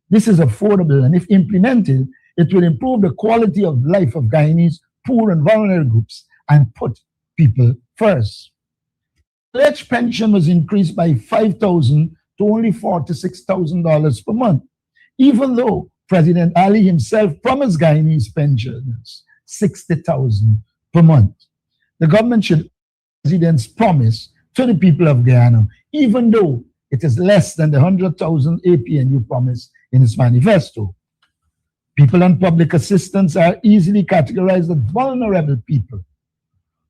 This is affordable, and if implemented, it will improve the quality of life of Guyanese poor and vulnerable groups and put people first. The pledge pension was increased by $5,000 to only $46,000 per month, even though President Ali himself promised Guyanese pensioners $60,000 per month. The government should honor the President's promise to the people of Guyana, even though it is less than the 100,000 APNU promised in its manifesto. People on public assistance are easily categorized as vulnerable people.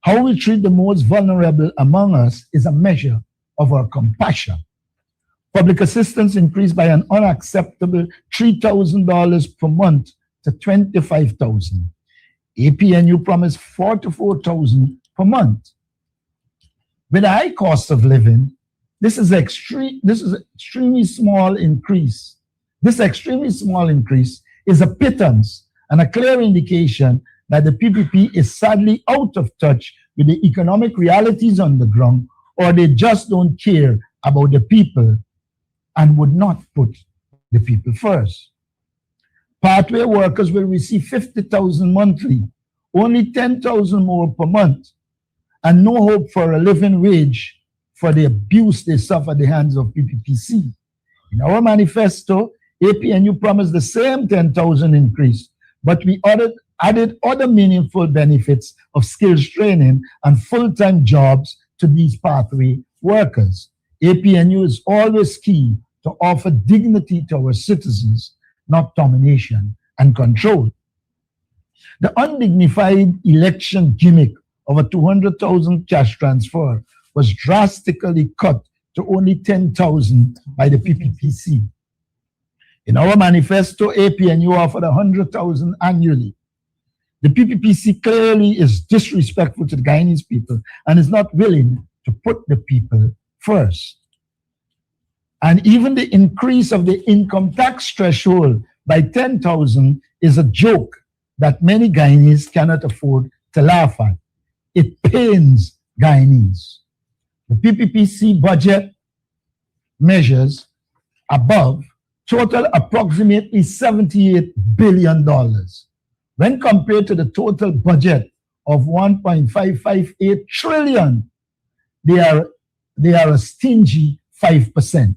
How we treat the most vulnerable among us is a measure of our compassion. Public assistance increased by an unacceptable $3,000 per month to $25,000. APNU promised $44,000 per month. With a high cost of living, this is extremely small increase. This extremely small increase is a pittance and a clear indication that the PPP is sadly out of touch with the economic realities on the ground, or they just don't care about the people and would not put the people first. Pathway workers will receive $50,000 monthly, only $10,000 more per month, and no hope for a living wage for the abuse they suffer at the hands of PPPC. In our manifesto, APNU promised the same $10,000 increase, but we added other meaningful benefits of skills training and full-time jobs to these pathway workers. APNU is always key to offer dignity to our citizens, not domination and control. The undignified election gimmick of a $200,000 cash transfer was drastically cut to only $10,000 by the PPPC. In our manifesto, APNU offered $100,000 annually. The PPPC clearly is disrespectful to the Guyanese people and is not willing to put the people first. And even the increase of the income tax threshold by $10,000 is a joke that many Guyanese cannot afford to laugh at. It pains Guyanese. The PPPC budget measures above total approximately $78 billion. When compared to the total budget of $1.558 trillion, they are a stingy 5%.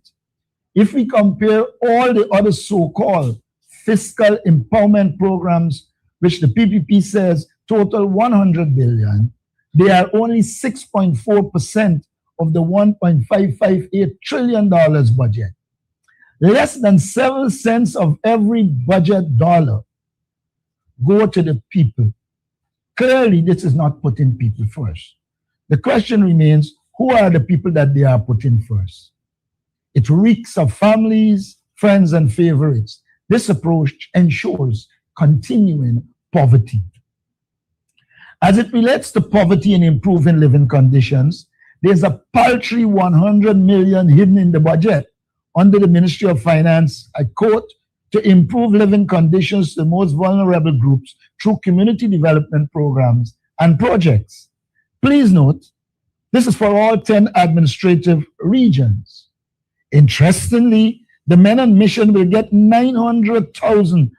If we compare all the other so-called fiscal empowerment programs, which the PPP says total $100 billion, they are only 6.4% of the $1.558 trillion budget. Less than 7 cents of every budget dollar go to the people. Clearly, this is not putting people first. The question remains, who are the people that they are putting first? It reeks of families, friends, and favorites. This approach ensures continuing poverty. As it relates to poverty and improving living conditions, there's a paltry $100 million hidden in the budget under the Ministry of Finance, I quote, to improve living conditions to the most vulnerable groups through community development programs and projects. Please note, this is for all 10 administrative regions. Interestingly, the men on mission will get 900,000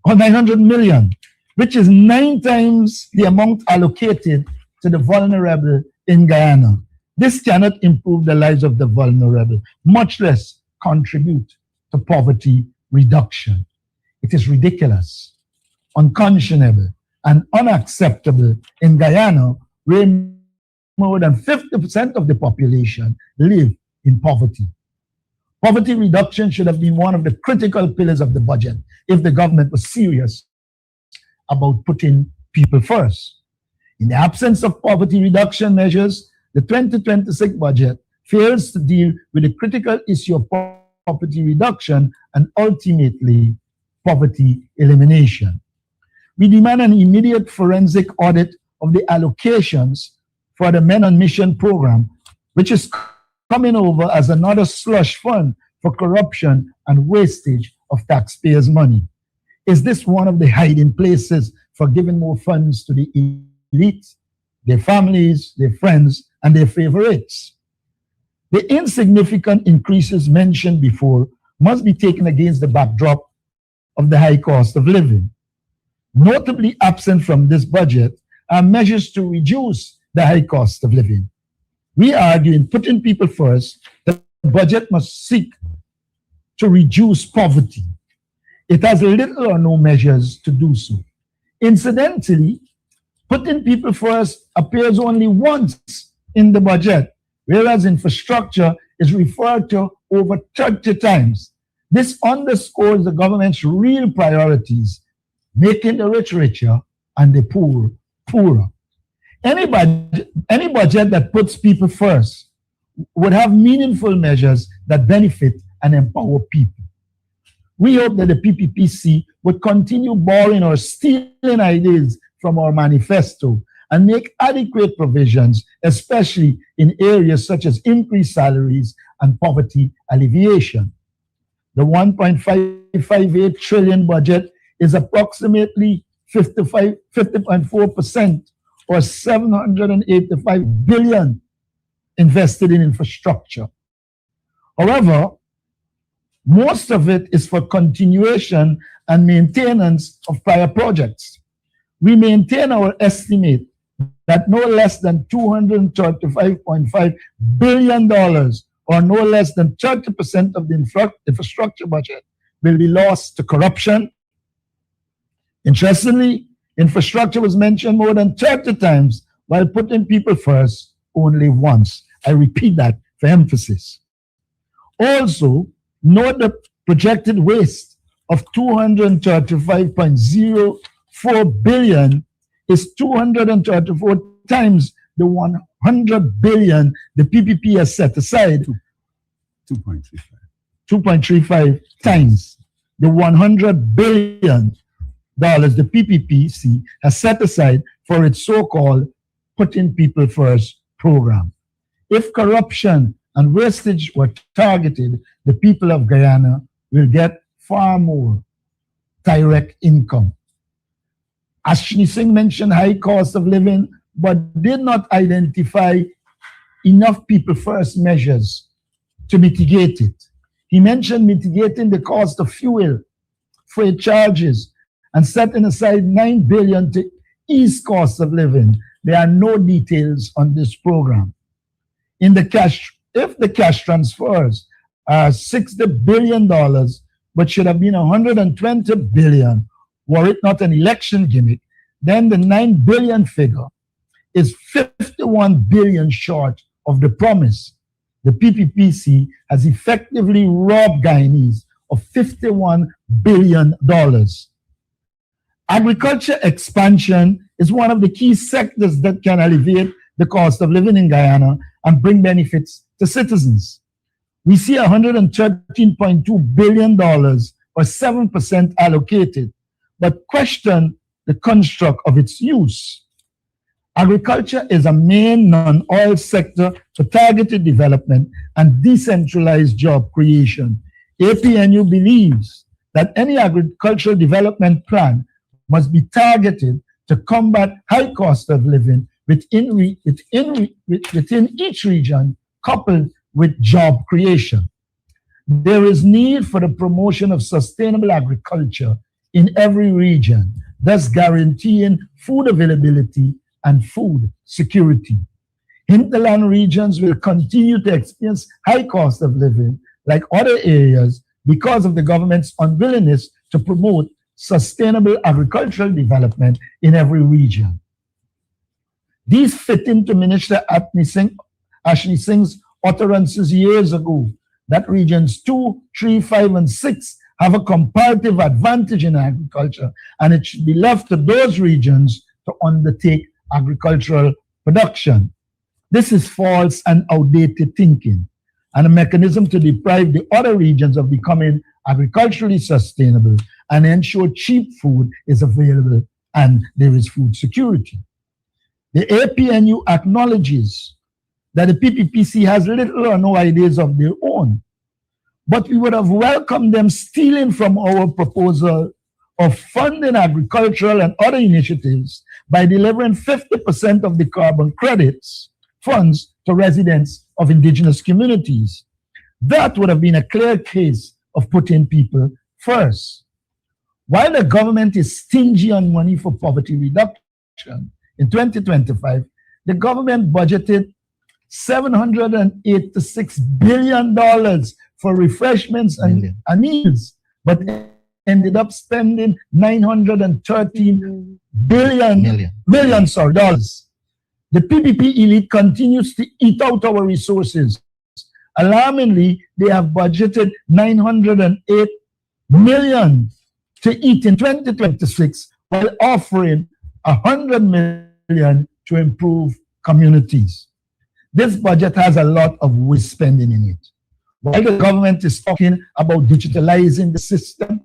or 900 million, which is 9 times the amount allocated to the vulnerable in Guyana. This cannot improve the lives of the vulnerable, much less contribute to poverty reduction. It is ridiculous, unconscionable, and unacceptable in Guyana, where more than 50% of the population live in poverty. Poverty reduction should have been one of the critical pillars of the budget if the government was serious about putting people first. In the absence of poverty reduction measures, the 2026 budget fails to deal with the critical issue of poverty reduction and ultimately poverty elimination. We demand an immediate forensic audit of the allocations for the Men on Mission program, which is coming over as another slush fund for corruption and wastage of taxpayers' money. Is this one of the hiding places for giving more funds to the elite, their families, their friends, and their favorites? The insignificant increases mentioned before must be taken against the backdrop of the high cost of living. Notably absent from this budget are measures to reduce the high cost of living. We argue in putting people first, the budget must seek to reduce poverty. It has little or no measures to do so. Incidentally, putting people first appears only once in the budget, whereas infrastructure is referred to over 30 times. This underscores the government's real priorities, making the rich richer and the poor poorer. Any budget that puts people first would have meaningful measures that benefit and empower people. We hope that the PPPC would continue borrowing or stealing ideas from our manifesto and make adequate provisions, especially in areas such as increased salaries and poverty alleviation. The 1.558 trillion budget is approximately 50.4% or 785 billion invested in infrastructure. However, most of it is for continuation and maintenance of prior projects. We maintain our estimate that no less than $235.5 billion or no less than 30% of the infrastructure budget will be lost to corruption. Interestingly, infrastructure was mentioned more than 30 times while putting people first only once. I repeat that for emphasis. Also, note the projected waste of $235.04 billion is 234 times the 100 billion the PPP has set aside. 2.35 times the 100 billion dollars the PPPC has set aside for its so-called Putting People First program. If corruption and wastage were targeted, the people of Guyana will get far more direct income. Ashni Singh mentioned high cost of living, but did not identify enough people first measures to mitigate it. He mentioned mitigating the cost of fuel, freight charges, and setting aside $9 billion to ease costs of living. There are no details on this program. If the cash transfers are $60 billion, but should have been $120 billion, were it not an election gimmick, then the $9 billion figure is $51 billion short of the promise. The PPPC has effectively robbed Guyanese of $51 billion. Agriculture expansion is one of the key sectors that can alleviate the cost of living in Guyana and bring benefits to citizens. We see $113.2 billion or 7% allocated, but question the construct of its use. Agriculture is a main non-oil sector for targeted development and decentralized job creation. APNU believes that any agricultural development plan must be targeted to combat high cost of living within each region, coupled with job creation. There is need for the promotion of sustainable agriculture in every region, thus guaranteeing food availability and food security. Hinterland regions will continue to experience high cost of living like other areas because of the government's unwillingness to promote sustainable agricultural development in every region. These fit into Minister Ashni Singh's utterances years ago that regions 2, 3, 5, and 6 have a comparative advantage in agriculture, and it should be left to those regions to undertake agricultural production. This is false and outdated thinking, and a mechanism to deprive the other regions of becoming agriculturally sustainable and ensure cheap food is available and there is food security. The APNU acknowledges that the PPPC has little or no ideas of their own, but we would have welcomed them stealing from our proposal of funding agricultural and other initiatives by delivering 50% of the carbon credits funds to residents of indigenous communities. That would have been a clear case of putting people first. While the government is stingy on money for poverty reduction, in 2025, the government budgeted $786 billion for refreshments and meals, but ended up spending $913 million. The PPP elite continues to eat out our resources. Alarmingly, they have budgeted $908 million to eat in 2026 while offering $100 million to improve communities. This budget has a lot of waste spending in it. While the government is talking about digitalizing the system,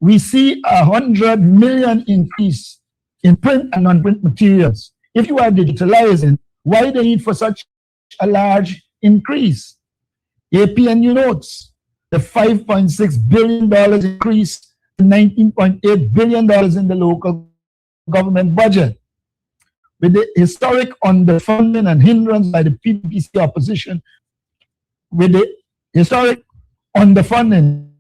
we see $100 million increase in print and non-print materials. If you are digitalizing, why the need for such a large increase? APNU notes the $5.6 billion increase to $19.8 billion in the local government budget. With the historic underfunding and hindrance by the PPC opposition, with the historic underfunding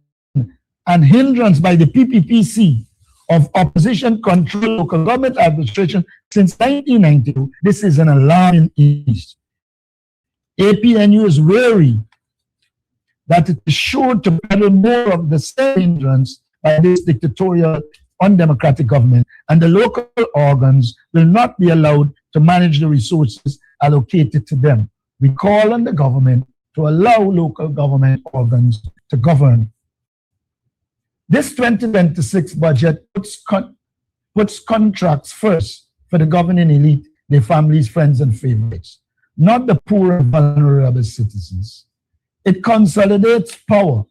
and hindrance by the PPPC of opposition-controlled local government administration since 1992, this is an alarming increase. APNU is wary that it is sure to peddle more of the same hindrance by this dictatorial, undemocratic government, and the local organs will not be allowed to manage the resources allocated to them. We call on the government to allow local government organs to govern. This 2026 budget puts contracts first for the governing elite, their families, friends, and favorites, not the poor and vulnerable citizens. It consolidates power,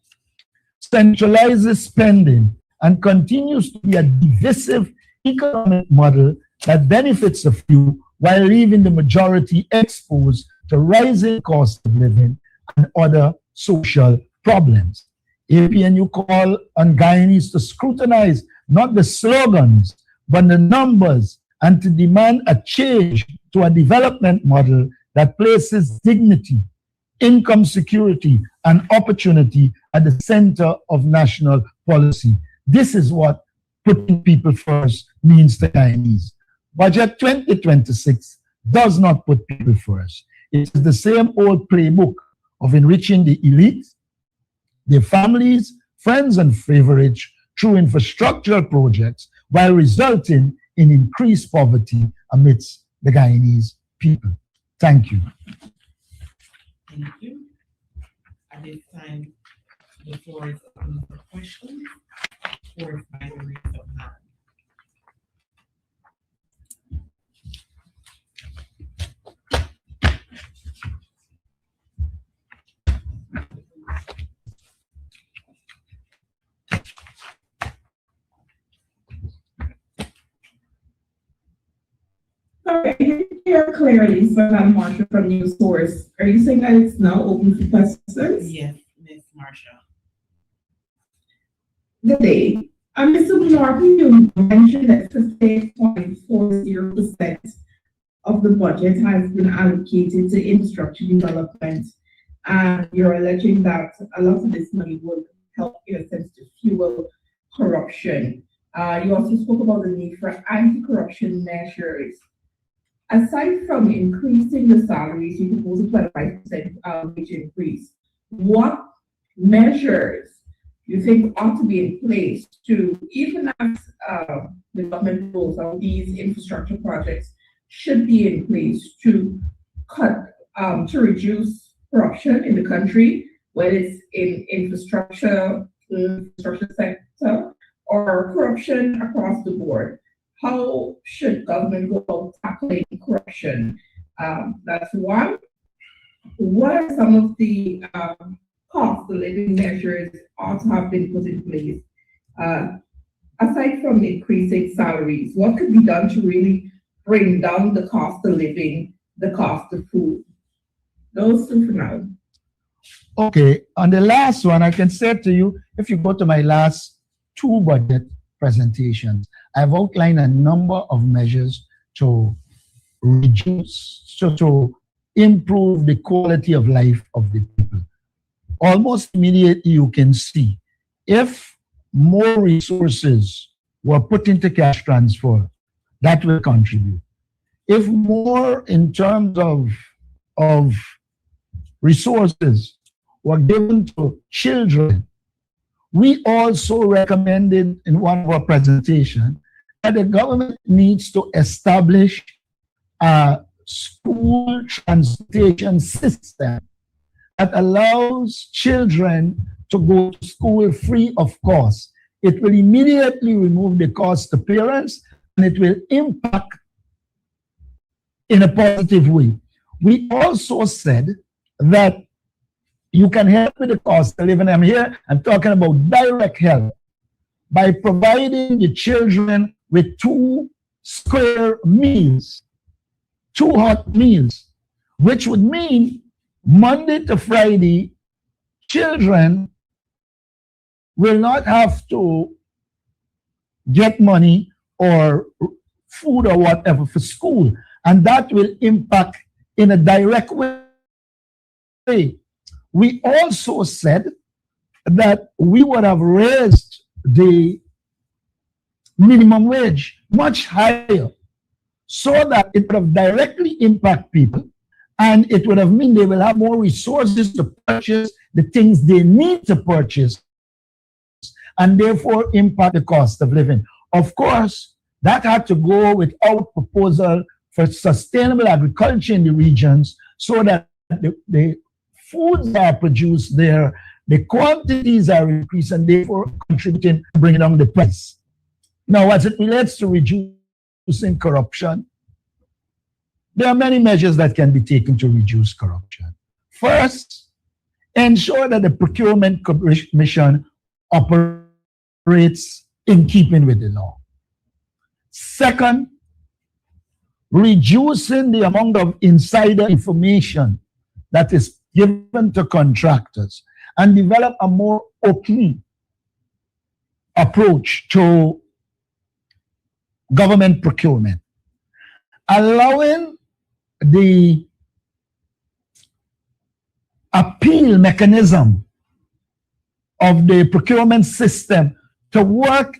centralizes spending, and continues to be a divisive economic model that benefits a few while leaving the majority exposed to rising cost of living and other social problems. APNU call on Guyanese to scrutinize not the slogans, but the numbers, and to demand a change to a development model that places dignity, income security, and opportunity at the center of national policy. This is what putting people first means to Guyanese. Budget 2026 does not put people first. It is the same old playbook of enriching the elite, their families, friends, and favorites through infrastructural projects while resulting in increased poverty amidst the Guyanese people. Thank you. Thank you. At this time, the floor is open for questions or by the raise of hand. Sorry, I didn't hear clearly, so I'm Marsha from News Source. Are you saying that it's now open for questions? Yes, Ms. Marsha. Good day. Mr. Bernard, you mentioned that 58.40% of the budget has been allocated to infrastructure development, and you're alleging that a lot of this money would help, in a sense, to fuel corruption. You also spoke about the need for anti-corruption measures. Aside from increasing the salaries, you propose a 25% wage increase. What measures you think ought to be in place to, even as the government rules on these infrastructure projects, should be in place to cut, to reduce corruption in the country, whether it's in infrastructure sector, or corruption across the board? How should government go about tackling corruption? That's one. What are some of the cost of living measures ought to have been put in place? Aside from increasing salaries, what could be done to really bring down the cost of living, the cost of food? Those two for now. Okay, on the last one, I can say to you, if you go to my last two budget presentations, I've outlined a number of measures to reduce, to improve the quality of life of the people. almost immediately you can see if more resources were put into cash transfer, that will contribute. If more in terms of resources were given to children, we also recommended in one of our presentations that the government needs to establish a school transportation system that allows children to go to school free of cost. It will immediately remove the cost to parents, and it will impact in a positive way. We also said that you can help with the cost of living. I'm talking about direct help by providing the children with 2 square meals, 2 hot meals, which would mean Monday to Friday, children will not have to get money or food or whatever for school. And that will impact in a direct way. We also said that we would have raised the minimum wage much higher so that it would have directly impact people, and it would have meant they will have more resources to purchase the things they need to purchase, and therefore impact the cost of living. Of course, that had to go with our proposal for sustainable agriculture in the regions so that the foods are produced there, the quantities are increased, and therefore contributing to bringing down the price. Now, as it relates to reducing corruption, there are many measures that can be taken to reduce corruption. First, ensure that the procurement commission operates in keeping with the law. Second, reducing the amount of insider information that is given to contractors and develop a more open approach to government procurement. Allowing the appeal mechanism of the procurement system to work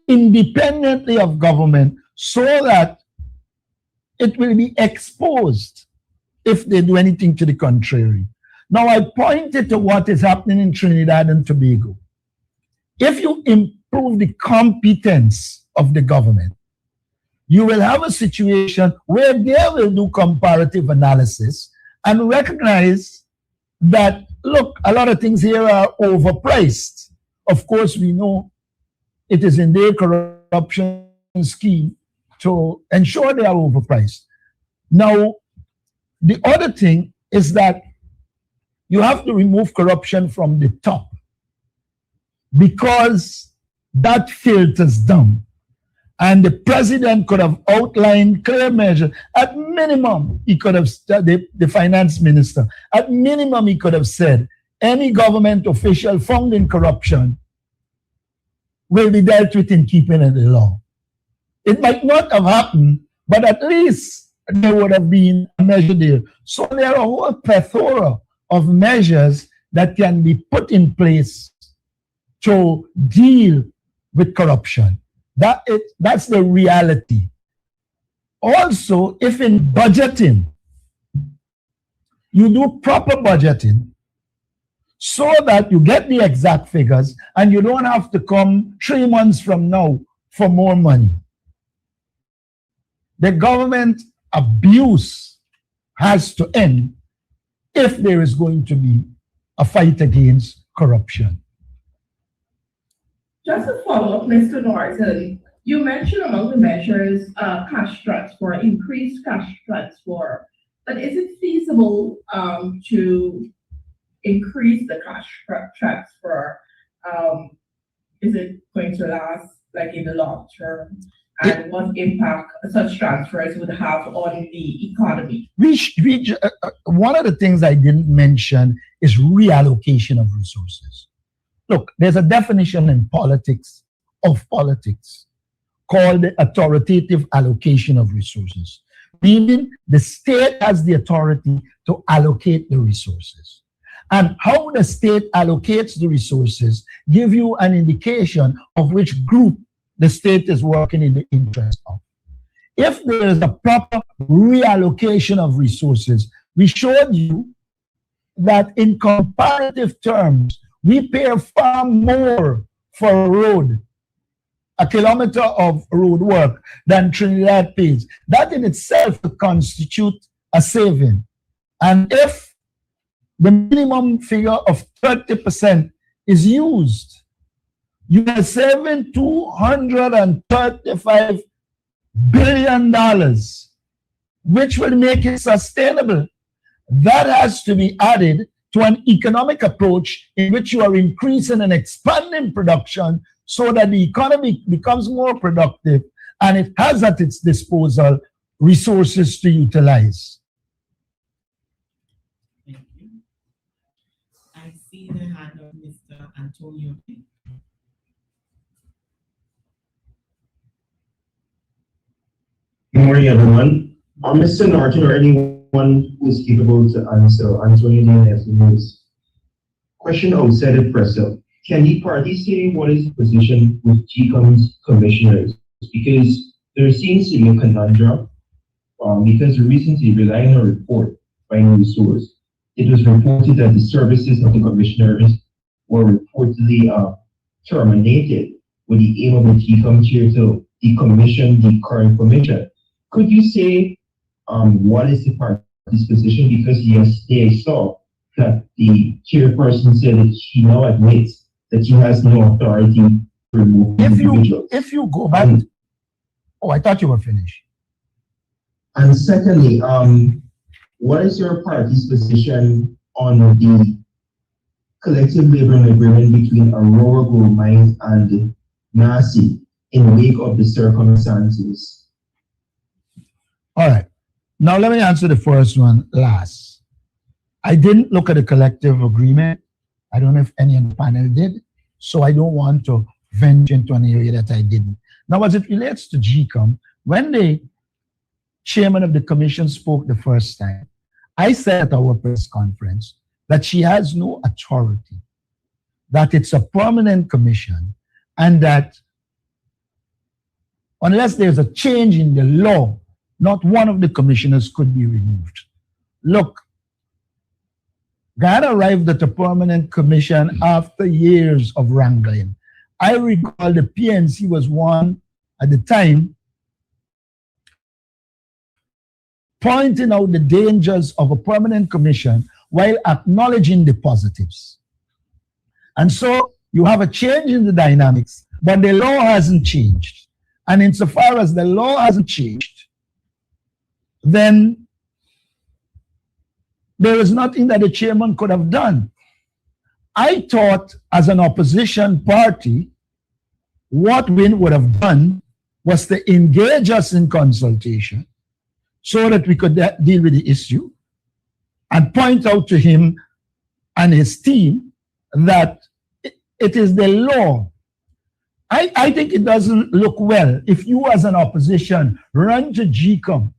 independently of government so that it will be exposed if they do anything to the contrary. Now, I pointed to what is happening in Trinidad and Tobago. If you improve the competence of the government, you will have a situation where they will do comparative analysis and recognize that, look, a lot of things here are overpriced. Of course, we know it is in their corruption scheme to ensure they are overpriced. Now, the other thing is that you have to remove corruption from the top because that filters down. And the president could have outlined clear measures. At minimum, he could have, the finance minister, at minimum, he could have said, any government official found in corruption will be dealt with in keeping with the law. It might not have happened, but at least there would have been a measure there. So there are a whole plethora of measures that can be put in place to deal with corruption. That's the reality. Also, if in budgeting, you do proper budgeting so that you get the exact figures and you don't have to come 3 months from now for more money. The government abuse has to end if there is going to be a fight against corruption. Just to follow up, Mr. Norton, you mentioned among the measures cash transfer, increased cash transfer, but is it feasible to increase the cash transfer? Is it going to last like in the long term? And what impact such transfers would have on the economy? One of the things I didn't mention is reallocation of resources. Look, there's a definition in politics called the authoritative allocation of resources, meaning the state has the authority to allocate the resources. And how the state allocates the resources give you an indication of which group the state is working in the interest of. If there is a proper reallocation of resources, we showed you that in comparative terms, we pay far more for a road, a kilometer of road work, than Trinidad pays. That in itself would constitute a saving. And if the minimum figure of 30% is used, you are saving $235 billion, which will make it sustainable. That has to be added to an economic approach in which you are increasing and expanding production so that the economy becomes more productive and it has at its disposal resources to utilize. Thank you. I see the hand of Mr. Antonio. Good morning, everyone. Mr. Norton or anyone who is capable to answer Antonio News. Question outside the presser. Can the party say what is the position with GCOM's commissioners? Because there seems to be a conundrum because recently, relying on a report by a news source, it was reported that the services of the commissioners were reportedly terminated with the aim of the GCOM chair to decommission the current commission. Could you say what is the party's position? Because yesterday I saw that the chairperson said that she now admits that she has no authority to remove individuals. If you go back, oh, I thought you were finished. And secondly, what is your party's position on the collective labor agreement between Aurora Gold Mines and NACI in the wake of the circumstances? All right. Now let me answer the first one last. I didn't look at the collective agreement. I don't know if any on the panel did, so I don't want to venture into an area that I didn't. Now, as it relates to GCOM, when the chairman of the commission spoke the first time, I said at our press conference that she has no authority, that it's a permanent commission, and that unless there's a change in the law, not one of the commissioners could be removed. Look, Guyana arrived at a permanent commission after years of wrangling. I recall the PNC was one at the time pointing out the dangers of a permanent commission while acknowledging the positives. And so you have a change in the dynamics, but the law hasn't changed. And insofar as the law hasn't changed, then there is nothing that the chairman could have done. I thought as an opposition party, what Win would have done was to engage us in consultation so that we could deal with the issue and point out to him and his team that it is the law. I think it doesn't look well if you as an opposition run to GCOM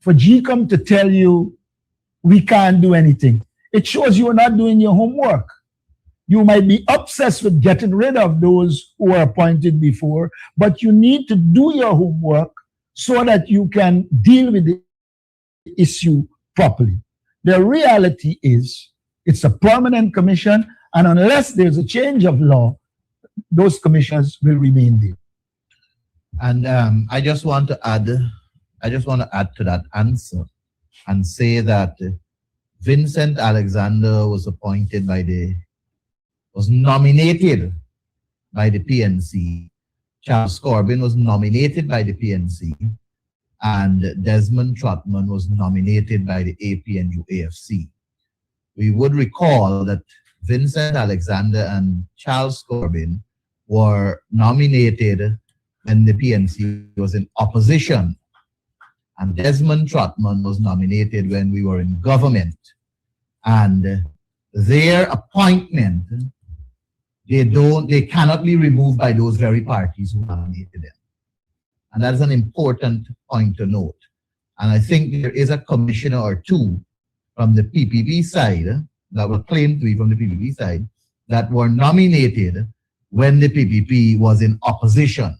for GCOM to tell you we can't do anything. It shows you are not doing your homework. You might be obsessed with getting rid of those who were appointed before, but you need to do your homework so that you can deal with the issue properly. The reality is it's a permanent commission, and unless there's a change of law, those commissions will remain there. And I just want to add to that answer and say that Vincent Alexander was nominated by the PNC. Charles Corbin was nominated by the PNC, and Desmond Trotman was nominated by the APNU AFC. We would recall that Vincent Alexander and Charles Corbin were nominated when the PNC was in opposition, and Desmond Trotman was nominated when we were in government. And their appointment, they cannot be removed by those very parties who nominated them. And that is an important point to note. And I think there is a commissioner or two from the PPP side, that were claimed to be from the PPP side that were nominated when the PPP was in opposition.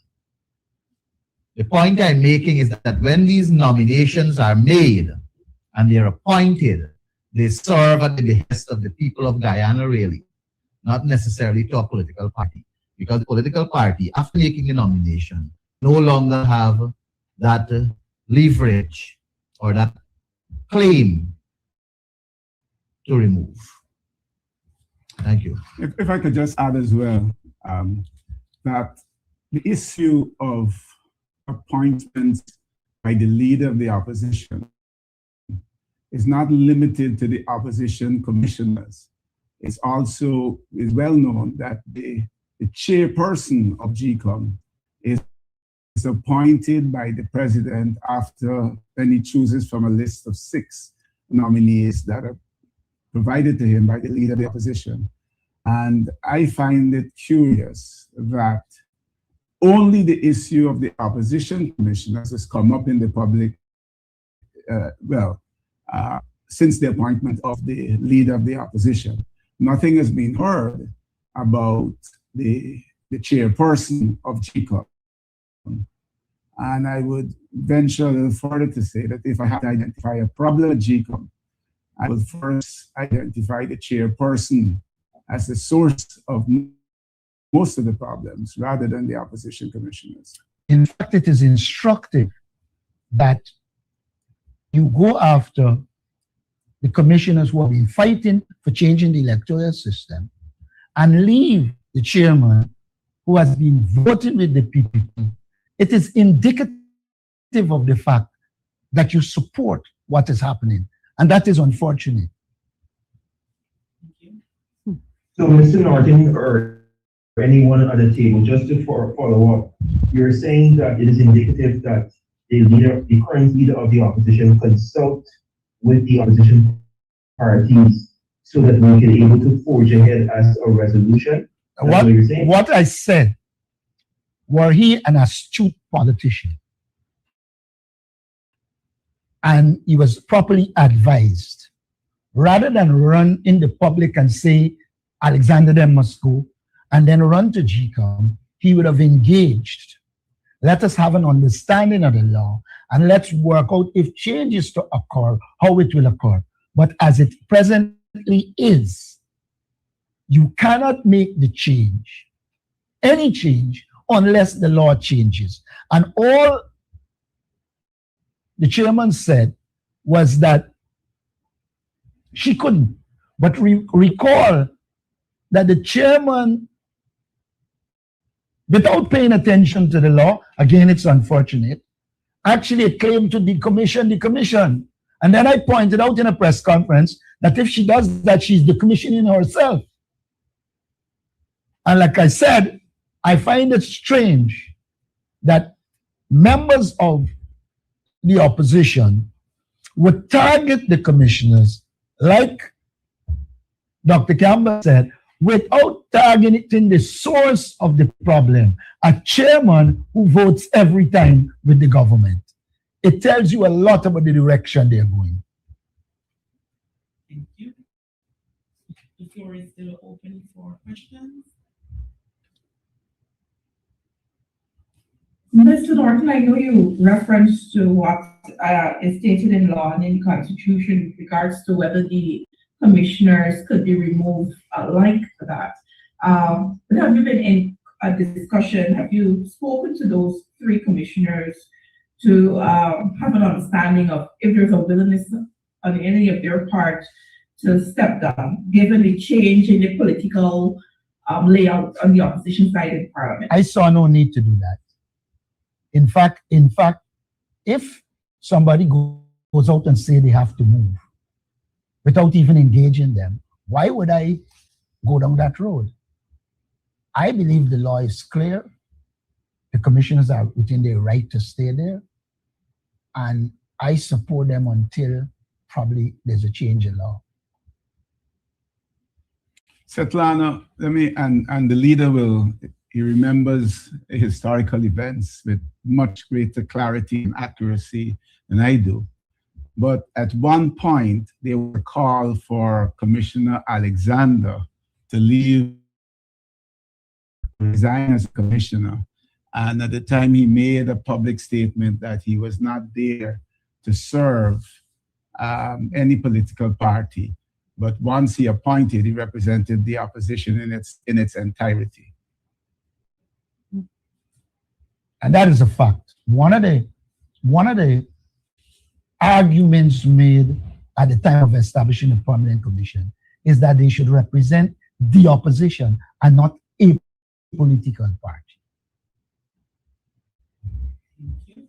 The point I'm making is that when these nominations are made and they're appointed, they serve at the behest of the people of Guyana, really, not necessarily to a political party. Because the political party, after making a nomination, no longer have that leverage or that claim to remove. Thank you. If I could just add as well, that the issue of appointments by the leader of the opposition is not limited to the opposition commissioners. It's also well known that the chairperson of GCOM is appointed by the president after when he chooses from a list of 6 nominees that are provided to him by the leader of the opposition. And I find it curious that only the issue of the opposition commissioners has come up in the public, since the appointment of the leader of the opposition. Nothing has been heard about the chairperson of GCOM. And I would venture a little further to say that if I have to identify a problem at GCOM, I will first identify the chairperson as the source of most of the problems rather than the opposition commissioners. In fact, it is instructive that you go after the commissioners who have been fighting for changing the electoral system and leave the chairman who has been voting with the PPP. It is indicative of the fact that you support what is happening, and that is unfortunate. So, Mr. Norton, or anyone at the table, just to follow up, you're saying that it is indicative that the current leader of the opposition consult with the opposition parties so that we can be able to forge ahead as a resolution? What I said, were he an astute politician and he was properly advised, rather than run in the public and say, Alexander then must go, and then run to GCOM, he would have engaged. Let us have an understanding of the law and let's work out if change is to occur, how it will occur. But as it presently is, you cannot make the change, any change, unless the law changes. And all the chairman said was that she couldn't. But recall that the chairman, without paying attention to the law, again, it's unfortunate, actually claimed to decommission the commission. And then I pointed out in a press conference that if she does that, she's decommissioning herself. And like I said, I find it strange that members of the opposition would target the commissioners, like Dr. Campbell said, without targeting the source of the problem, a chairman who votes every time with the government. It tells you a lot about the direction they're going. Thank you. The floor is still open for questions. Mr. Norton, I know you referenced to what is stated in law and in the Constitution with regards to whether the commissioners could be removed like that. But have you been in a discussion? Have you spoken to those 3 commissioners to have an understanding of if there's a willingness on any of their part to step down, given the change in the political layout on the opposition side in Parliament? I saw no need to do that. In fact, if somebody goes out and say they have to move without even engaging them, why would I go down that road? I believe the law is clear. The commissioners are within their right to stay there. And I support them until probably there's a change in law. Svetlana, and the leader he remembers historical events with much greater clarity and accuracy than I do. But at one point, there was a call for Commissioner Alexander to resign as commissioner. And at the time, he made a public statement that he was not there to serve any political party. But once he appointed, he represented the opposition in its entirety. And that is a fact. One of the arguments made at the time of establishing a permanent commission is that they should represent the opposition and not a political party. Thank you.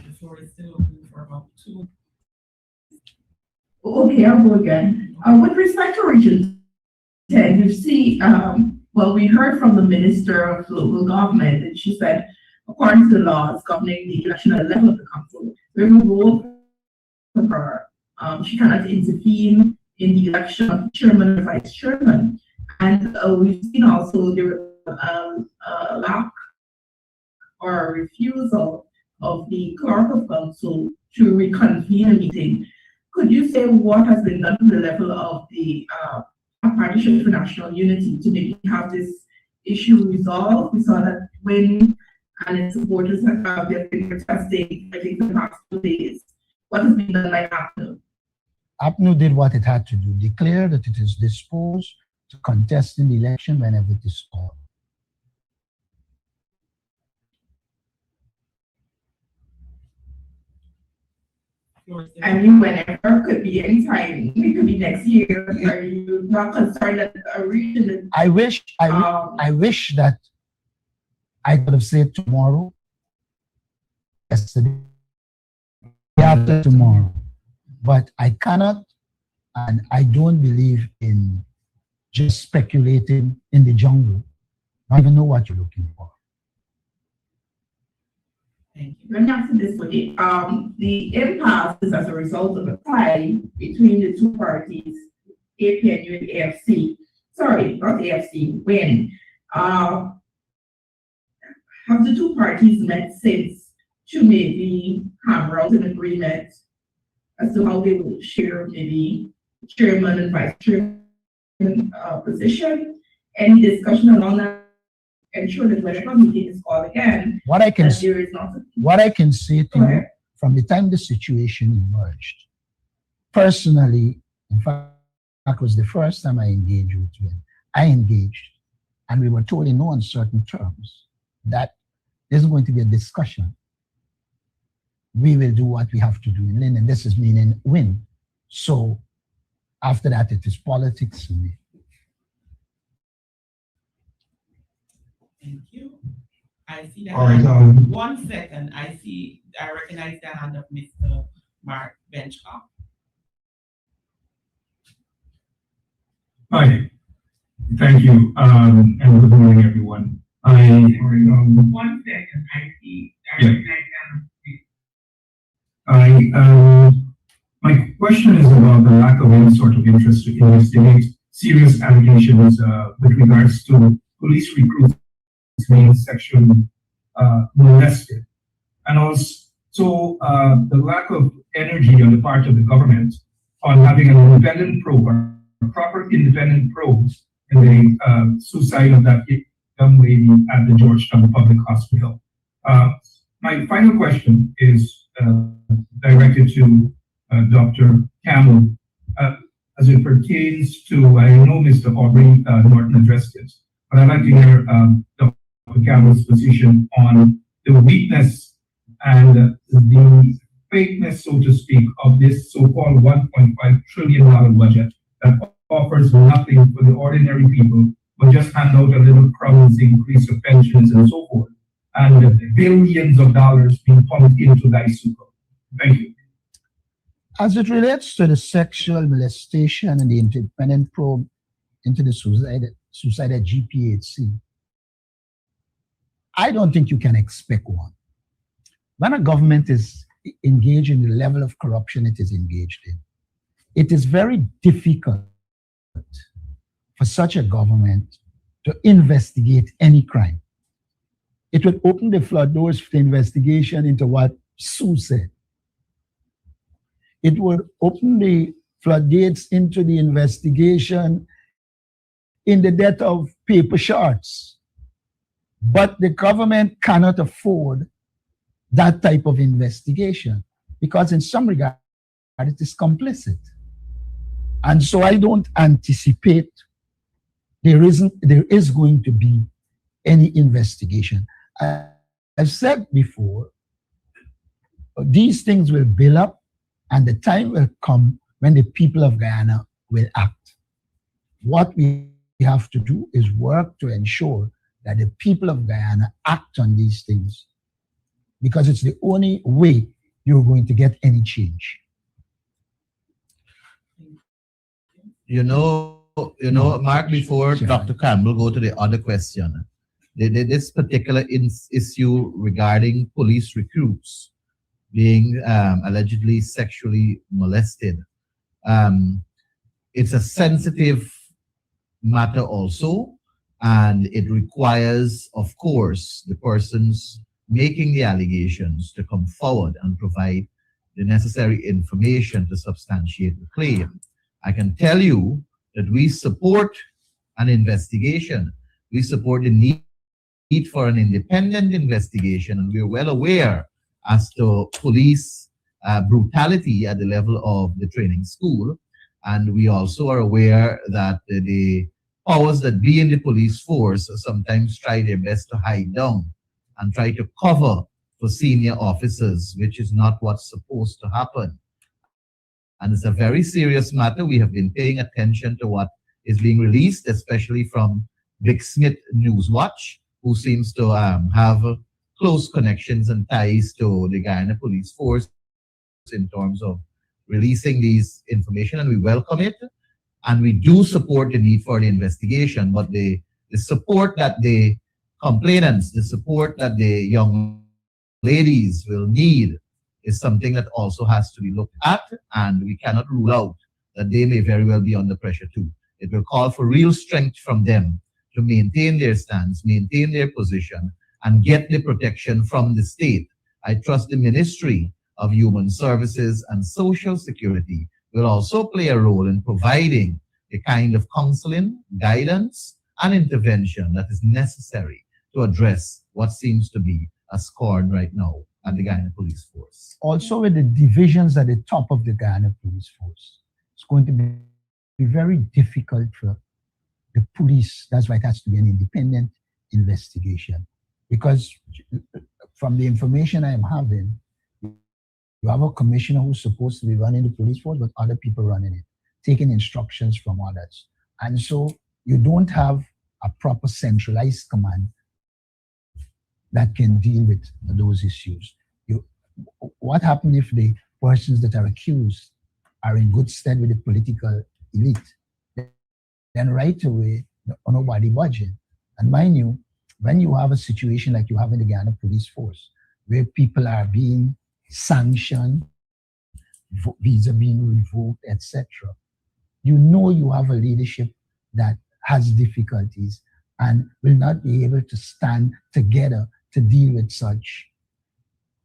The floor is still open for about 2. Okay, I'll go again. With respect to Region 10, you see, well, we heard from the Minister of Local Government, and she said, according to the laws governing the election at the level of the council, there's no role for her. She cannot intervene in the election of the chairman or vice chairman. And we've seen also the lack or refusal of the clerk of council to reconvene a meeting. Could you say what has been done to the level of the Partnership for National Unity to maybe have this issue resolved? We saw that when and its supporters have been protesting, I think, for the past 2 days. What has been done by Apnu? Apnu did what it had to do, declare that it is disposed to contest in the election whenever it is called. I mean, whenever, could be any time. It could be next year. Are you not concerned that a region? I wish that I could have said tomorrow, yesterday, after tomorrow, but I cannot, and I don't believe in just speculating in the jungle. I don't even know what you're looking for. Thank you. Let me answer this way. The impasse is as a result of a tie between the two parties, APNU and AFC. Sorry, not AFC, when. Have the two parties met since to maybe hammer out an agreement as to how they will share maybe chairman and vice chairman position? Any discussion along that? Ensure that whenever meeting is called again, What I can there is not what I can say to you from the time the situation emerged, personally, in fact, that was the first time I engaged with him. I engaged, and we were told in no uncertain terms that there's going to be a discussion. We will do what we have to do in Lynn, and this is meaning win. So after that, it is politics for me. Thank you. I see that. All right, 1 second. I recognize the hand of Mr. Mark Benchcock. Hi, thank you, and good morning, everyone. 1 second. I recognize my question is about the lack of any sort of interest to investigate serious allegations with regards to police recruits being sexually molested, and also the lack of energy on the part of the government on having an independent probe, a proper independent probe in the suicide of that young lady at the Georgetown Public Hospital. My final question is directed to Dr. Campbell, as it pertains to, I know Mr. Aubrey Norton addressed this, but I'd like to hear Dr. Campbell's position on the weakness and the fakeness, so to speak, of this so-called $1.5 trillion budget that offers nothing for the ordinary people, but just hand out a little crumbs, increase of pensions and so forth, and billions of dollars being pumped into the ISUCO. Thank you. As it relates to the sexual molestation and the independent probe into the suicide at GPHC, I don't think you can expect one. When a government is engaged in the level of corruption it is engaged in, it is very difficult for such a government to investigate any crime. It would open the flood doors for the investigation into what Sue said. it would open the floodgates into the investigation in the death of paper shots. But the government cannot afford that type of investigation because in some regard it is complicit. And so I don't anticipate there is going to be any investigation. I've said before, these things will build up and the time will come when the people of Guyana will act. What we have to do is work to ensure that the people of Guyana act on these things because it's the only way you're going to get any change. Mark, before Dr. Campbell go to the other question, this particular issue regarding police recruits being allegedly sexually molested, it's a sensitive matter also, and it requires, of course, the persons making the allegations to come forward and provide the necessary information to substantiate the claim. I can tell you that we support an investigation. We support the need for an independent investigation, and we're well aware as to police brutality at the level of the training school. And we also are aware that the powers that be in the police force sometimes try their best to hide down and try to cover for senior officers, which is not what's supposed to happen. And it's a very serious matter. We have been paying attention to what is being released, especially from Vic Smith Newswatch, who seems to have close connections and ties to the Guyana Police Force in terms of releasing these information, and we welcome it. And we do support the need for the investigation, but the support that the complainants, the support that the young ladies will need is something that also has to be looked at, and we cannot rule out that they may very well be under pressure too. It will call for real strength from them to maintain their stance, maintain their position, and get the protection from the state. I trust the Ministry of Human Services and Social Security will also play a role in providing the kind of counseling, guidance, and intervention that is necessary to address what seems to be a scorn right now at the Guyana Police Force. Also with the divisions at the top of the Guyana Police Force, it's going to be very difficult for the police. That's why it has to be an independent investigation. Because from the information I am having, you have a commissioner who's supposed to be running the police force, but other people running it, taking instructions from others. And so you don't have a proper centralized command that can deal with those issues. What happens if the persons that are accused are in good stead with the political elite? Then right away, nobody budging. And mind you, when you have a situation like you have in the Guyana Police Force, where people are being sanctioned, visa being revoked, etc., you know you have a leadership that has difficulties and will not be able to stand together to deal with such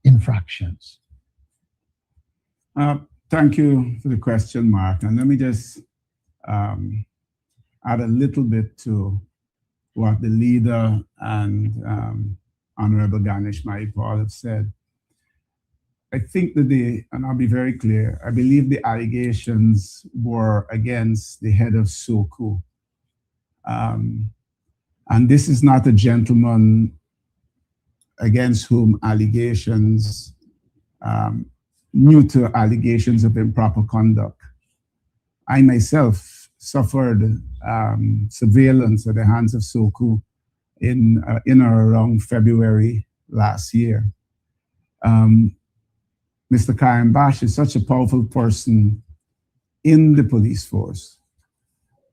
infractions. Thank you for the question, Mark. And let me just add a little bit to what the leader and Honorable Ganesh Maipal have said. I think that and I'll be very clear, I believe the allegations were against the head of SOCU. And this is not a gentleman against whom allegations, new to allegations of improper conduct. I myself suffered surveillance at the hands of SOCU in or around February last year. Mr. Karen Bash is such a powerful person in the police force.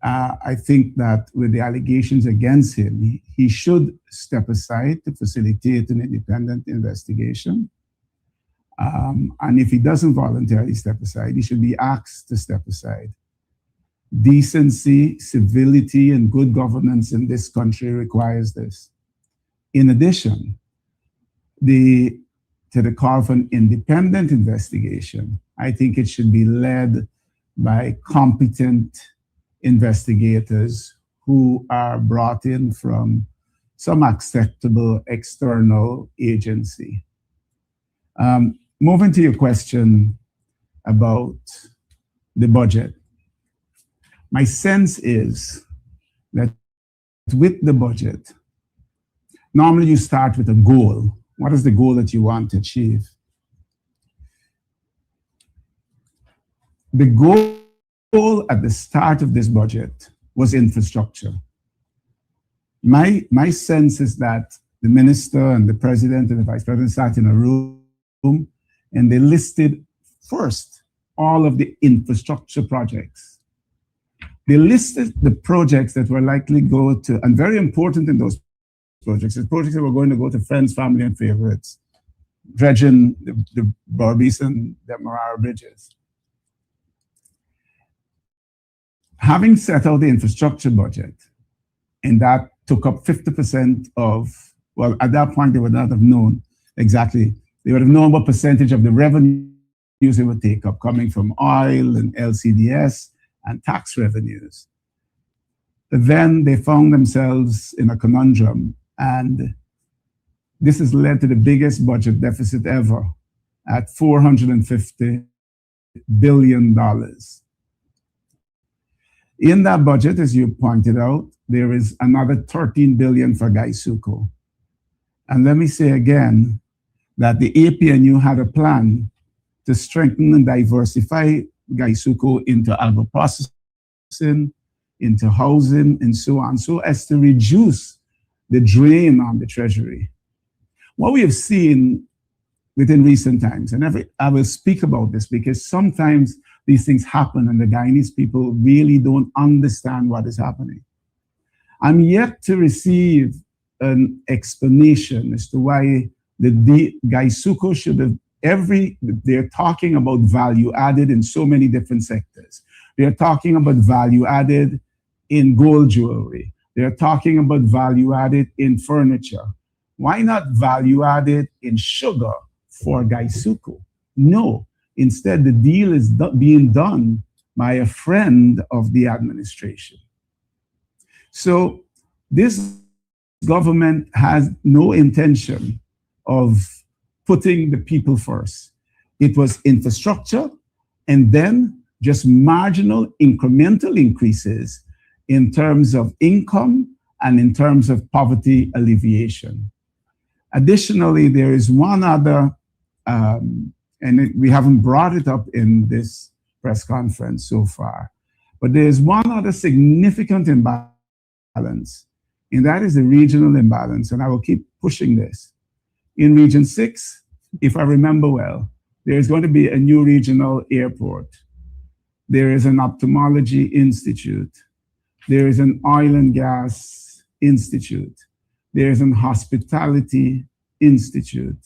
I think that with the allegations against him, he should step aside to facilitate an independent investigation. And if he doesn't voluntarily step aside, he should be asked to step aside. Decency, civility, and good governance in this country requires this. In addition, the to the call for an independent investigation. I think it should be led by competent investigators who are brought in from some acceptable external agency. Moving to your question about the budget. My sense is that with the budget, normally you start with a goal. What is the goal that you want to achieve? The goal at the start of this budget was infrastructure. My sense is that the minister and the president and the vice president sat in a room and they listed first all of the infrastructure projects. They listed the projects that were likely go to, and very important in those projects, the projects that were going to go to friends, family, and favorites, dredging the Barbies and the Demerara bridges. Having set out the infrastructure budget, and that took up 50% of, well, at that point, they would not have known exactly. They would have known what percentage of the revenues it would take up coming from oil and LCDS and tax revenues. But then they found themselves in a conundrum, and this has led to the biggest budget deficit ever at $450 billion. In that budget, as you pointed out, there is another $13 billion for GCOM. And let me say again that the APNU had a plan to strengthen and diversify GCOM into agro-processing, into housing, and so on, so as to reduce the drain on the treasury. What we have seen within recent times, and I will speak about this because sometimes these things happen and the Guyanese people really don't understand what is happening. I'm yet to receive an explanation as to why the GCOM should have they're talking about value added in so many different sectors. They're talking about value added in gold jewelry. They're talking about value added in furniture. Why not value added in sugar for GCOM? No, instead the deal is being done by a friend of the administration. So this government has no intention of putting the people first. It was infrastructure and then just marginal incremental increases in terms of income and in terms of poverty alleviation. Additionally, there is one other, we haven't brought it up in this press conference so far, but there is one other significant imbalance, and that is the regional imbalance, and I will keep pushing this. In Region 6, if I remember well, there is going to be a new regional airport. There is an ophthalmology institute. There is an oil and gas institute. There is an hospitality institute.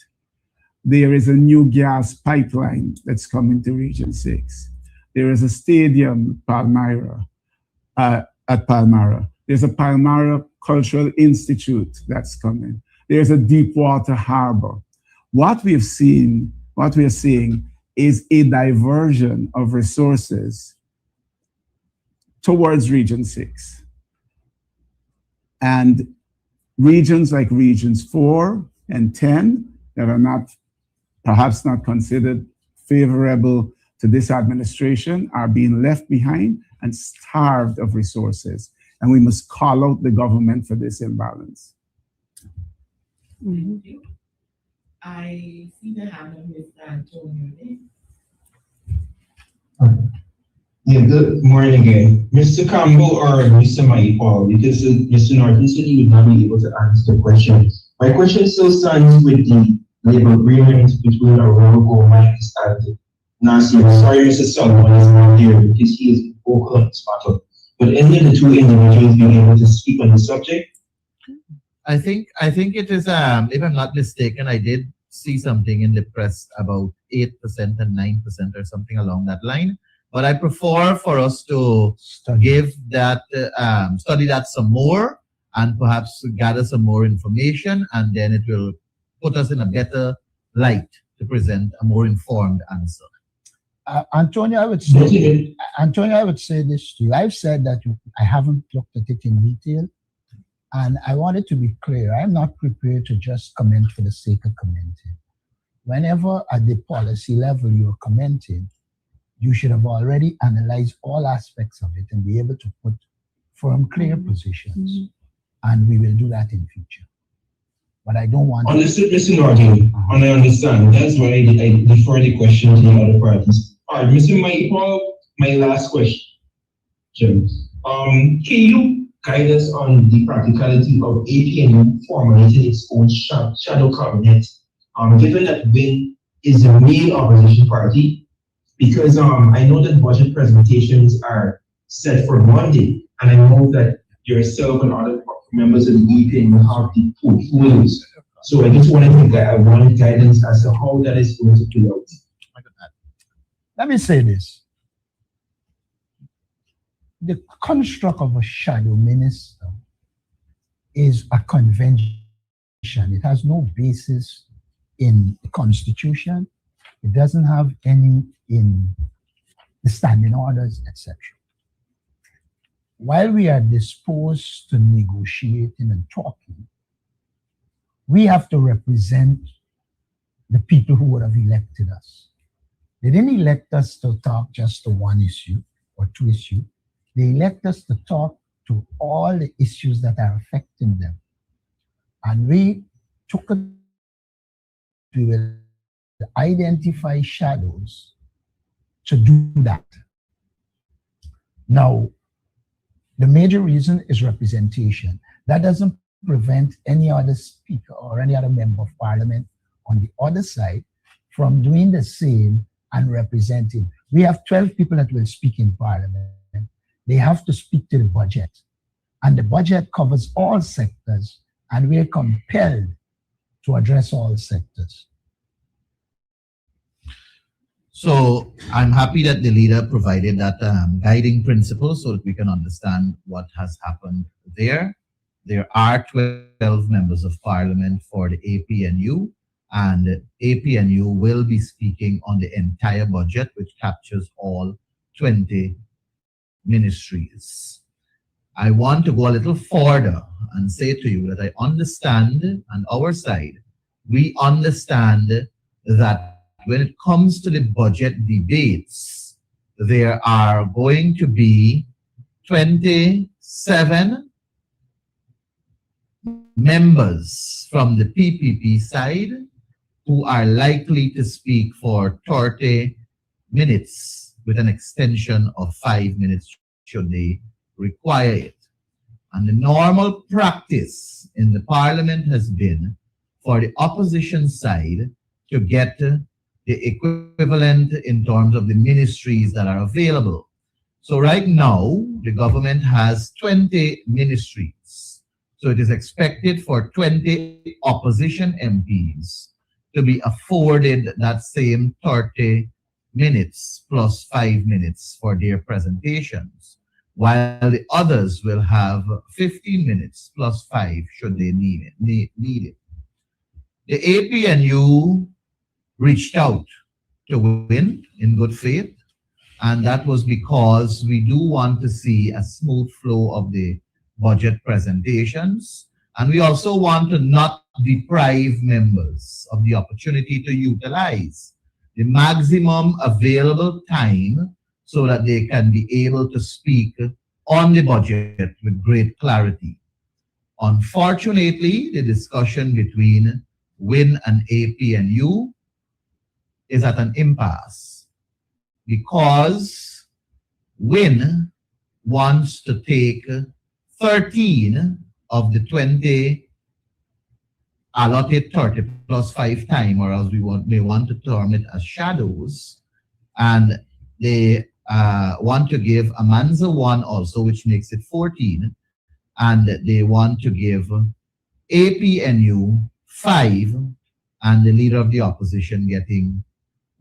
There is a new gas pipeline that's coming to Region 6. There is a stadium at Palmyra. There's a Palmyra Cultural Institute that's coming. There's a deep water harbor. What we are seeing is a diversion of resources towards Region 6. And regions like Regions 4 and 10 that are perhaps not considered favorable to this administration are being left behind and starved of resources. And we must call out the government for this imbalance. Thank you. I see the hand of Mr. Antonio. Yeah, good morning again. Mr. Campbell or Mr. Maipal, because Mr. Norton said he would not be able to answer the question. My question still stands with the labor agreement between Aurora Gomez and Nasir. Sorry, Mr. Solomon is not here because he is vocal on this matter. But any of the two individuals being able to speak on the subject? I think it is, if I'm not mistaken, I did see something in the press about 8% and 9% or something along that line. But I prefer for us to give that, study that some more and perhaps gather some more information, and then it will put us in a better light to present a more informed answer. Antonio, I would say this to you. I've said that I haven't looked at it in detail, and I wanted to be clear. I'm not prepared to just comment for the sake of commenting. Whenever at the policy level you're commenting, you should have already analyzed all aspects of it and be able to put firm, clear positions. And we will do that in future. But I don't want Understood, Mr. Norton, and I understand. That's why I defer the question to the other parties. All right, Mr. Michael, my last question. Can you guide us on the practicality of APNU formulating its own shadow cabinet, given that WIN is the main opposition party? Because I know that budget presentations are set for Monday, and I know that yourself and other members of the APNU have the portfolios. So I just wanted guidance as to how that is going to play out. Let me say this. The construct of a shadow minister is a convention. It has no basis in the Constitution. It doesn't have any in the standing orders, etc. While we are disposed to negotiating and talking, we have to represent the people who would have elected us. They didn't elect us to talk just to one issue or two issues. They elect us to talk to all the issues that are affecting them. And we will identify shadows to do that. Now, the major reason is representation. That doesn't prevent any other speaker or any other member of parliament on the other side from doing the same and representing. We have 12 people that will speak in parliament. They have to speak to the budget. And the budget covers all sectors, and we are compelled to address all sectors. So I'm happy that the leader provided that guiding principle so that we can understand what has happened there. There are 12 members of parliament for the APNU, and APNU will be speaking on the entire budget, which captures all 20 ministries. I want to go a little further and say to you that I understand, on our side, we understand that when it comes to the budget debates, there are going to be 27 members from the PPP side who are likely to speak for 30 minutes with an extension of 5 minutes should they require it. And the normal practice in the parliament has been for the opposition side to get the equivalent in terms of the ministries that are available. So right now, the government has 20 ministries. So it is expected for 20 opposition MPs to be afforded that same 30 minutes plus 5 minutes for their presentations, while the others will have 15 minutes plus 5 should they need it. The APNU reached out to WIN in good faith, and that was because we do want to see a smooth flow of the budget presentations, and we also want to not deprive members of the opportunity to utilize the maximum available time so that they can be able to speak on the budget with great clarity. Unfortunately, the discussion between WIN and APNU is at an impasse because WIN wants to take 13 of the 20 allotted 30 plus 5 time, or else they want to term it as shadows, and they want to give Amanza 1 also, which makes it 14, and they want to give APNU 5, and the leader of the opposition getting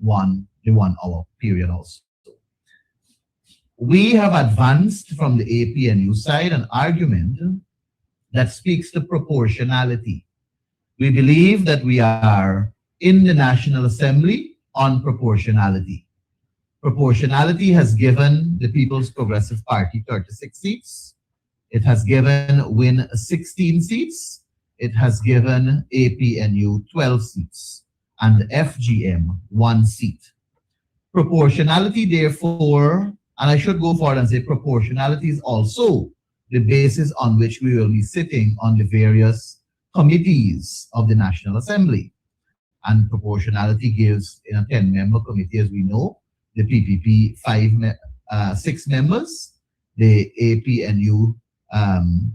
the 1 hour period also. We have advanced from the APNU side an argument that speaks to proportionality. We believe that we are in the National Assembly on proportionality. Proportionality has given the People's Progressive Party 36 seats. It has given WIN 16 seats. It has given APNU 12 seats and FGM 1 seat. Proportionality, therefore, and I should go forward and say proportionality is also the basis on which we will be sitting on the various committees of the National Assembly. And proportionality gives, in a 10-member committee, as we know, the PPP 6 members, the APNU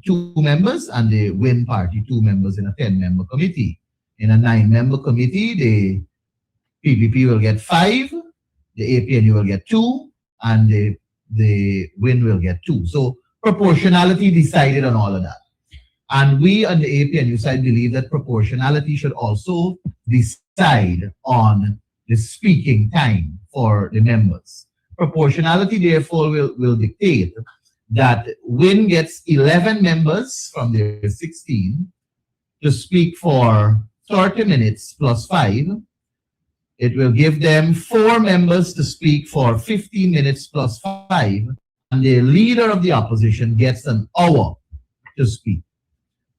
2 members, and the WIN party 2 members in a 10-member committee. In a 9-member committee, the PPP will get 5, the APNU will get 2, and the WIN will get 2. So proportionality decided on all of that. And we on the APNU side believe that proportionality should also decide on the speaking time for the members. Proportionality, therefore, will dictate that WIN gets 11 members from their 16 to speak for 30 minutes plus 5. It will give them 4 members to speak for 15 minutes plus 5, and the leader of the opposition gets an hour to speak.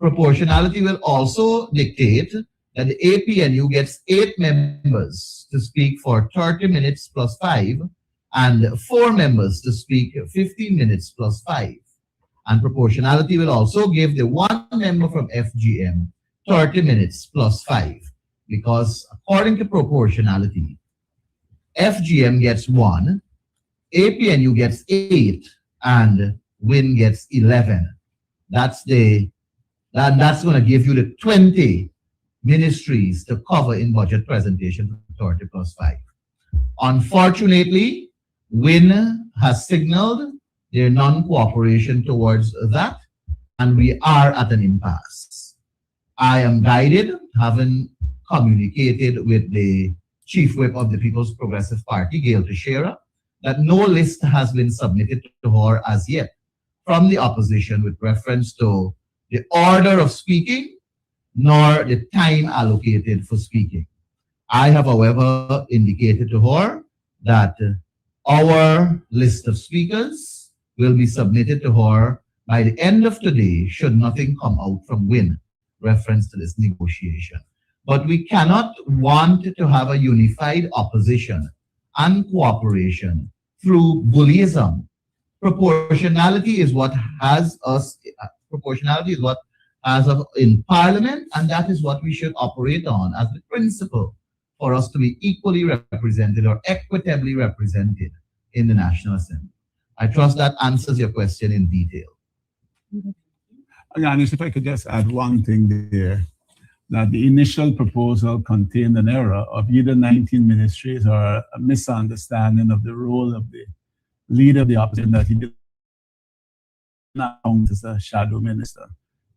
Proportionality will also dictate that the APNU gets 8 members to speak for 30 minutes plus 5, and 4 members to speak 15 minutes plus 5. And proportionality will also give the 1 member from FGM 30 minutes plus 5. Because according to proportionality, FGM gets 1, APNU gets 8, and WIN gets 11. That's going to give you the 20 ministries to cover in budget presentation for 30 plus 5. Unfortunately, WIN has signaled their non-cooperation towards that, and we are at an impasse. I am guided, having communicated with the Chief Whip of the People's Progressive Party, Gail Teixeira, that no list has been submitted to her as yet from the opposition with reference to the order of speaking nor the time allocated for speaking. I have, however, indicated to her that our list of speakers will be submitted to her by the end of today should nothing come out from WIN reference to this negotiation. But we cannot want to have a unified opposition and cooperation through bullyism. Proportionality is what has us, proportionality is what has us in Parliament, and that is what we should operate on as the principle for us to be equally represented or equitably represented in the National Assembly. I trust that answers your question in detail. Yanis, if I could just add one thing there, that the initial proposal contained an error of either 19 ministries or a misunderstanding of the role of the leader of the opposition, that he did not count as a shadow minister.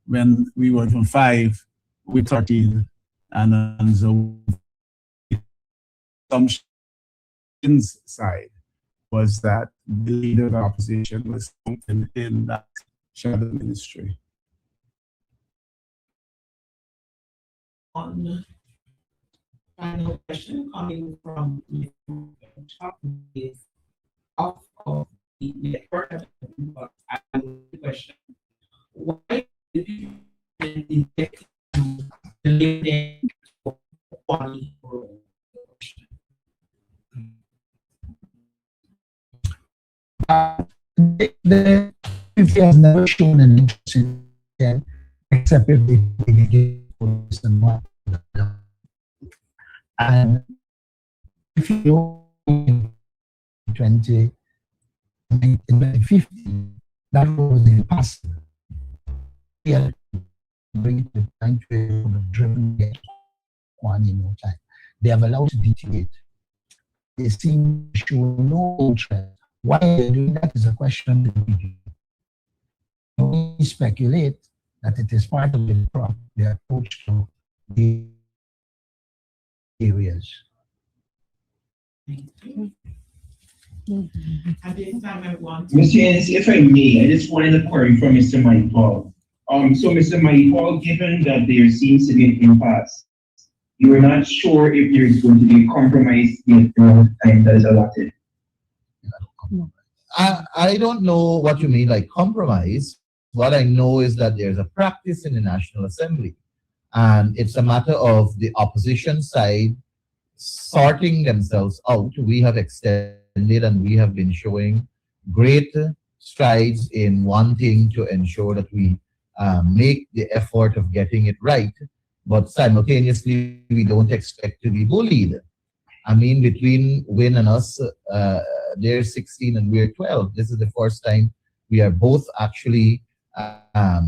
When we were from 5 with 13, and so assumptions side was that the leader of the opposition was counted in that shadow ministry. On final question coming from the top is off of the network, but I have a question. Why did you detect the LinkedIn quality role? The PPP has never shown an interest in it, except if they get police and what. And if you go in 2015, that was impossible. Yeah, bring it to the point where you would have driven it one in no time. They have allowed to deviate. They seem to show no interest. Why they're doing that is a question that we speculate that it is part of the approach to the areas. Thank you. At this time, I want to. Mr. Ennis, if I may, I just wanted a query from Mr. Mike Paul. So, Mr. Mike Paul, given that there seems to be an impasse you are not sure if there is going to be a compromise in the amount of time that is allotted. I don't know what you mean by compromise. What I know is that there's a practice in the National Assembly, and it's a matter of the opposition side sorting themselves out. We have extended and we have been showing great strides in wanting to ensure that we make the effort of getting it right, but simultaneously we don't expect to be bullied. I mean, between Win and us, they're 16 and we're 12. This is the first time we are both actually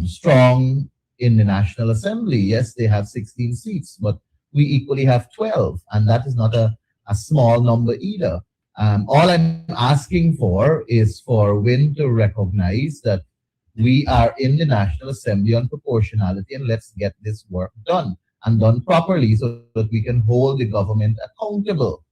strong in the National Assembly. Yes, they have 16 seats, but we equally have 12, and that is not a small number either. All I'm asking for is for Win to recognize that we are in the National Assembly on proportionality, and let's get this work done and done properly so that we can hold the government accountable.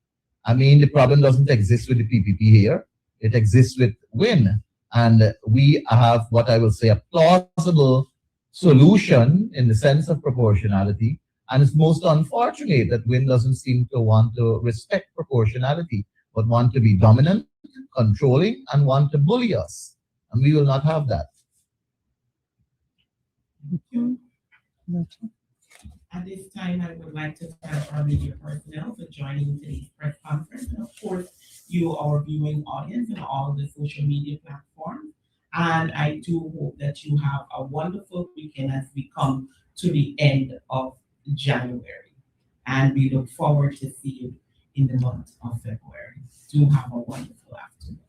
I mean, the problem doesn't exist with the PPP here. It exists with Win. And we have what I will say a plausible solution in the sense of proportionality. And it's most unfortunate that Win doesn't seem to want to respect proportionality, but want to be dominant, controlling, and want to bully us. And we will not have that. Thank you. At this time, I would like to thank our media personnel for joining today's press conference, and of course, you, our viewing audience, and all the social media platforms. And I do hope that you have a wonderful weekend as we come to the end of January. And we look forward to see you in the month of February. Do have a wonderful afternoon.